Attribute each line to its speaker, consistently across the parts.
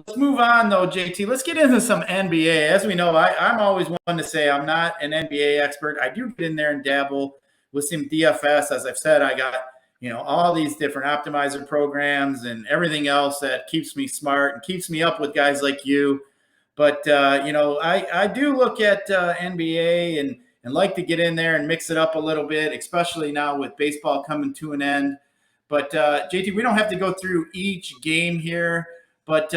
Speaker 1: let's move on, though, JT. Let's get into some NBA. As we know, I'm always one to say I'm not an NBA expert. I do get in there and dabble with some DFS. As I've said, I got all these different optimizer programs and everything else that keeps me smart and keeps me up with guys like you. But I do look at NBA and like to get in there and mix it up a little bit, especially now with baseball coming to an end. But JT, we don't have to go through each game here, but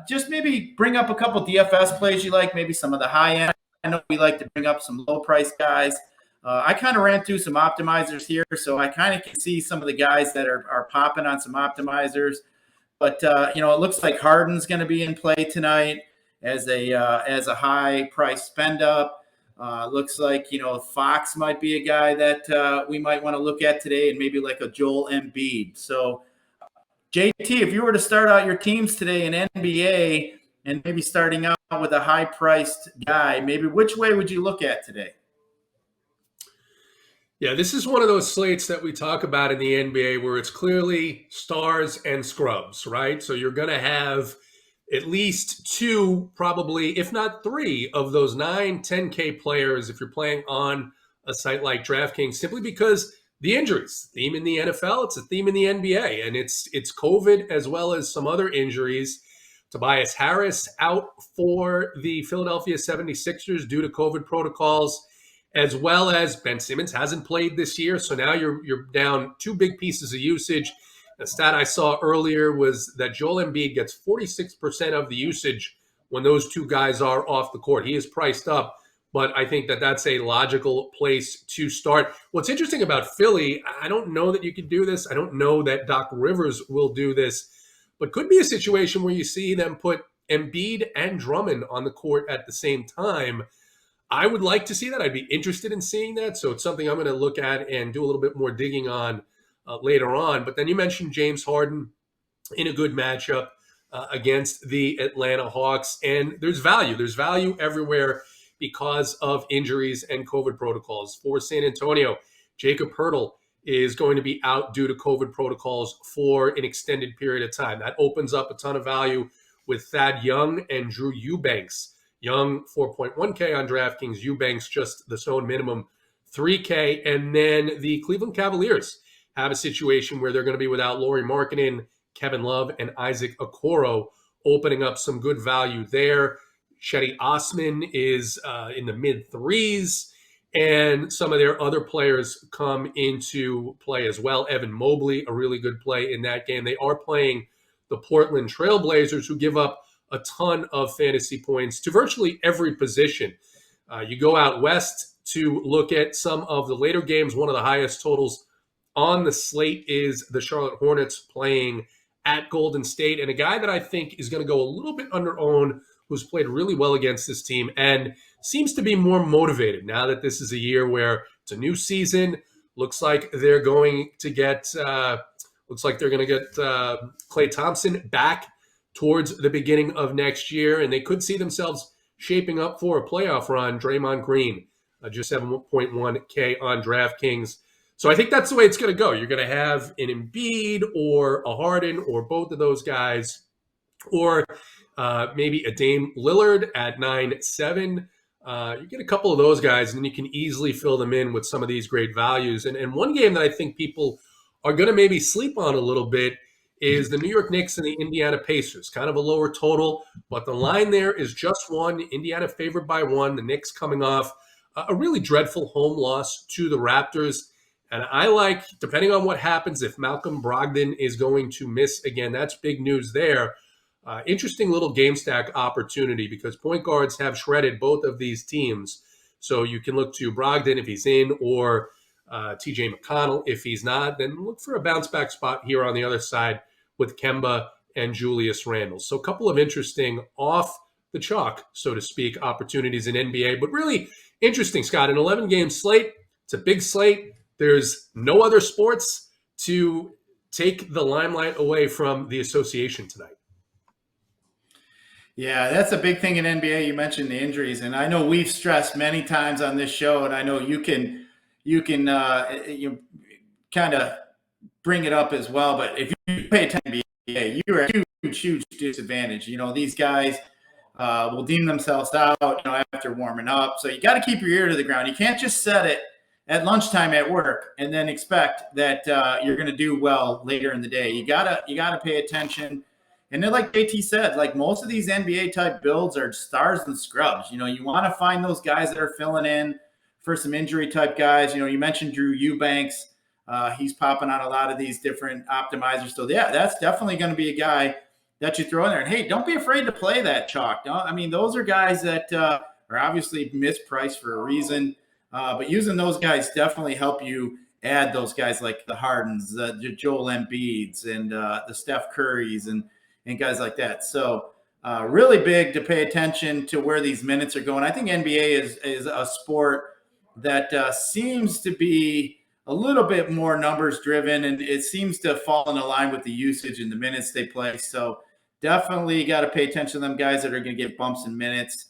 Speaker 1: just maybe bring up a couple DFS plays you like, maybe some of the high end. I know we like to bring up some low price guys. I kind of ran through some optimizers here, so I kind of can see some of the guys that are popping on some optimizers. But it looks like Harden's going to be in play tonight as a high price spend up. Looks like Fox might be a guy that we might want to look at today, and maybe like a Joel Embiid. So, JT, if you were to start out your teams today in NBA and maybe starting out with a high priced guy, maybe which way would you look at today?
Speaker 2: Yeah, this is one of those slates that we talk about in the NBA where it's clearly stars and scrubs, right? So you're going to have at least two, probably, if not three, of those 9, 10K players if you're playing on a site like DraftKings, simply because the injuries, theme in the NFL, it's a theme in the NBA, and it's COVID as well as some other injuries. Tobias Harris out for the Philadelphia 76ers due to COVID protocols, as well as Ben Simmons hasn't played this year. So now you're down two big pieces of usage. The stat I saw earlier was that Joel Embiid gets 46% of the usage when those two guys are off the court. He is priced up, but I think that that's a logical place to start. What's interesting about Philly, I don't know that you can do this. I don't know that Doc Rivers will do this, but could be a situation where you see them put Embiid and Drummond on the court at the same time. I would like to see that. I'd be interested in seeing that. So it's something I'm going to look at and do a little bit more digging on later on. But then you mentioned James Harden in a good matchup against the Atlanta Hawks. And there's value. There's value everywhere because of injuries and COVID protocols. For San Antonio, Jakob Poeltl is going to be out due to COVID protocols for an extended period of time. That opens up a ton of value with Thad Young and Drew Eubanks. Young, 4.1K on DraftKings. Eubanks, just the zone minimum, 3K. And then the Cleveland Cavaliers have a situation where they're going to be without Lauri Markkanen, Kevin Love, and Isaac Okoro, opening up some good value there. Cedi Osman is in the mid-threes, and some of their other players come into play as well. Evan Mobley, a really good play in that game. They are playing the Portland Trail Blazers, who give up a ton of fantasy points to virtually every position. You go out west to look at some of the later games. One of the highest totals on the slate is the Charlotte Hornets playing at Golden State, and a guy that I think is going to go a little bit under-owned, who's played really well against this team and seems to be more motivated now that this is a year where it's a new season. Looks like they're going to get Klay Thompson back towards the beginning of next year, and they could see themselves shaping up for a playoff run. Draymond Green, just 7.1K on DraftKings. So I think that's the way it's going to go. You're going to have an Embiid or a Harden or both of those guys, or maybe a Dame Lillard at 9.7. You get a couple of those guys, and then you can easily fill them in with some of these great values. And one game that I think people are going to maybe sleep on a little bit is the New York Knicks and the Indiana Pacers. Kind of a lower total, but the line there is just one. Indiana favored by 1. The Knicks coming off a really dreadful home loss to the Raptors. And I like, depending on what happens, if Malcolm Brogdon is going to miss again, that's big news there. Interesting little game stack opportunity because point guards have shredded both of these teams. So you can look to Brogdon if he's in, or TJ McConnell if he's not. Then look for a bounce back spot here on the other side with Kemba and Julius Randle. So a couple of interesting off the chalk, so to speak, opportunities in NBA, but really interesting, Scott. An 11-game slate. It's a big slate. There's no other sports to take the limelight away from the association tonight.
Speaker 1: Yeah, that's a big thing in NBA. You mentioned the injuries, and I know we've stressed many times on this show, and I know you kind of bring it up as well. But if you pay attention to NBA, you're at a huge disadvantage. These guys will deem themselves out, after warming up. So you got to keep your ear to the ground. You can't just set it at lunchtime at work and then expect that you're going to do well later in the day. You gotta pay attention. And then, like JT said, like most of these NBA type builds are stars and scrubs. You want to find those guys that are filling in for some injury type guys. You mentioned Drew Eubanks. He's popping on a lot of these different optimizers. So yeah, that's definitely going to be a guy that you throw in there. And hey, don't be afraid to play that chalk. Those are guys that are obviously mispriced for a reason. But using those guys definitely help you add those guys like the Hardens, the Joel Embiids, and the Steph Currys, and guys like that. So really big to pay attention to where these minutes are going. I think NBA is a sport that seems to be a little bit more numbers driven, and it seems to fall in line with the usage and the minutes they play. So definitely got to pay attention to them guys that are going to get bumps in minutes.